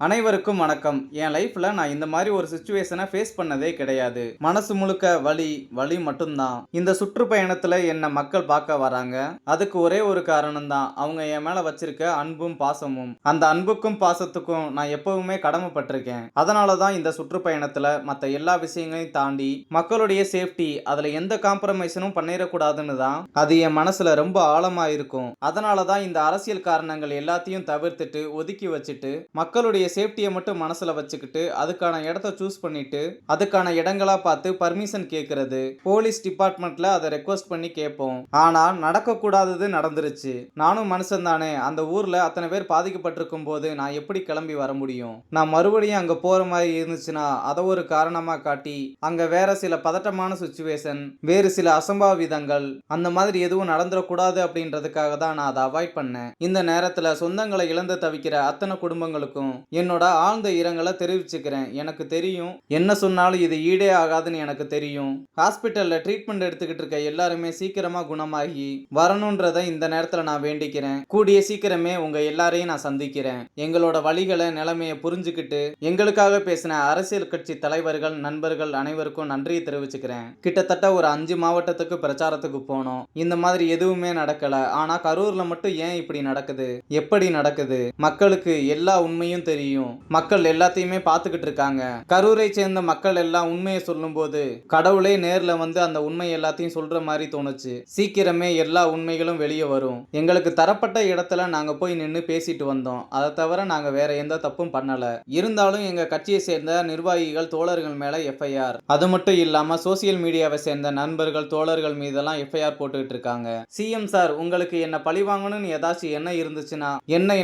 அனைவருக்கும் வணக்கம். என் லைஃப்ல நான் இந்த மாதிரி ஒரு சிச்சுவேஷனை ஃபேஸ் பண்ணதே கிடையாது. மனசு முழுக்க வலி வலி மட்டும்தான். இந்த சுற்றுப்பயணத்துல என்ன மக்கள் பார்க்க வராங்க. அதுக்கு ஒரே ஒரு காரணம் தான், அவங்க என் மேல வச்சிருக்க அன்பும் பாசமும். அந்த அன்புக்கும் பாசத்துக்கும் நான் எப்பவுமே கடமைப்பட்டிருக்கேன். அதனால தான் இந்த சுற்றுப்பயணத்துல மற்ற எல்லா விஷயங்களையும் தாண்டி மக்களுடைய சேஃப்டி, அதுல எந்த காம்ப்ரமைஸனும் பண்ணிடக்கூடாதுன்னு தான் அது என் மனசுல ரொம்ப ஆழமா இருக்கும். அதனால தான் இந்த அரசியல் காரணங்கள் எல்லாத்தையும் தவிர்த்துட்டு ஒதுக்கி வச்சுட்டு மக்களுடைய சேஃப்டியை மட்டும் மனசுல வச்சுக்கிட்டு அதுக்கான இடத்த சூஸ் பண்ணிட்டு அதுக்கான இடங்களா பார்த்து பர்மிஷன் கேட்கறது. போலீஸ் டிபார்ட்மெண்ட்ல அதை ரெக்வஸ்ட் பண்ணி கேட்போம். ஆனா நடக்கக்கூடாதது நடந்துருச்சு. நானும் மனுஷன் தானே. அந்த ஊர்ல அத்தனை பேர் பாதிக்கப்பட்டிருக்கும் போது நான் எப்படி கிளம்பி வர முடியும்? நான் மறுபடியும் அங்க போற மாதிரி இருந்துச்சுன்னா அதை ஒரு காரணமா காட்டி அங்க வேற சில பதட்டமான சுச்சுவேஷன், வேறு சில அசம்பாவிதங்கள் அந்த மாதிரி எதுவும் நடந்துடக்கூடாது அப்படின்றதுக்காக தான் நான் அதை அவாய்ட் பண்ணேன். இந்த நேரத்துல சொந்தங்களை இழந்து தவிக்கிற அத்தனை குடும்பங்களுக்கும் என்னோட ஆழ்ந்த இரங்கலை தெரிவிச்சுக்கிறேன். எனக்கு தெரியும், என்ன சொன்னாலும் இது ஈடே ஆகாதுன்னு எனக்கு தெரியும். ஹாஸ்பிட்டல்ல ட்ரீட்மெண்ட் எடுத்துக்கிட்டு இருக்க எல்லாருமே சீக்கிரமா குணமாகி வரணும்ன்றதை இந்த நேரத்துல நான் வேண்டிக்கிறேன். கூடிய சீக்கிரமே உங்க எல்லாரையும் நான் சந்திக்கிறேன். எங்களோட வழிகளை நிலைமையை புரிஞ்சுக்கிட்டு எங்களுக்காக பேசின அரசியல் கட்சி தலைவர்கள் நண்பர்கள் அனைவருக்கும் நன்றியை தெரிவிச்சுக்கிறேன். கிட்டத்தட்ட ஒரு 5 மாவட்டத்துக்கு பிரச்சாரத்துக்கு போனோம். இந்த மாதிரி எதுவுமே நடக்கல. ஆனா கரூர்ல மட்டும் ஏன் இப்படி நடக்குது? எப்படி நடக்குது? மக்களுக்கு எல்லா உண்மையும் தெரியும். மக்கள் எல்லாத்தையுமே பார்த்துக்கிட்டு இருக்காங்க. கரூரை சேர்ந்த மக்கள் எல்லாம் உண்மையை சொல்லும் போது கடவுளே நேர்ல வந்து அந்த உண்மை எல்லாத்தையும் சொல்ற மாதிரி தோணுச்சு. சீக்கிரமே எல்லா உண்மைகளும் வெளியே வரும். எங்களுக்கு தரப்பட்ட இடத்துல நாங்க போய் நின்று பேசிட்டு வந்தோம். அதை தவிர நாங்க வேற எந்த தப்பும் பண்ணல. இருந்தாலும் எங்க கட்சியை சேர்ந்த நிர்வாகிகள் தோழர்கள் மேல எஃப்ஐஆர், அது மட்டும் இல்லாம சோசியல் மீடியாவை சேர்ந்த நண்பர்கள் தோழர்கள் மீதெல்லாம் எஃப்ஐஆர் போட்டுக்கிட்டு இருக்காங்க. சிஎம் சார், உங்களுக்கு என்ன பழி வாங்கணும்னு ஏதாச்சும் என்ன இருந்துச்சுன்னா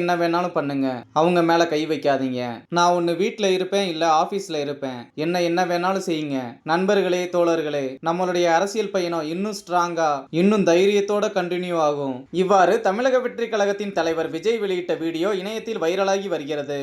என்ன வேணாலும் பண்ணுங்க, அவங்க மேல கை வைக்காதீங்க. நான் ஒன்னு வீட்டுல இருப்பேன், இல்ல ஆபீஸ்ல இருப்பேன். என்ன வேணாலும் செய்யுங்க. நண்பர்களே தோழர்களே, நம்மளுடைய அரசியல் பயணம் இன்னும் ஸ்ட்ராங்கா இன்னும் தைரியத்தோட கண்டினியூ ஆகும். இவ்வாறு தமிழக வெற்றி கழகத்தின் தலைவர் விஜய் வெளியிட்ட வீடியோ இணையத்தில் வைரலாகி வருகிறது.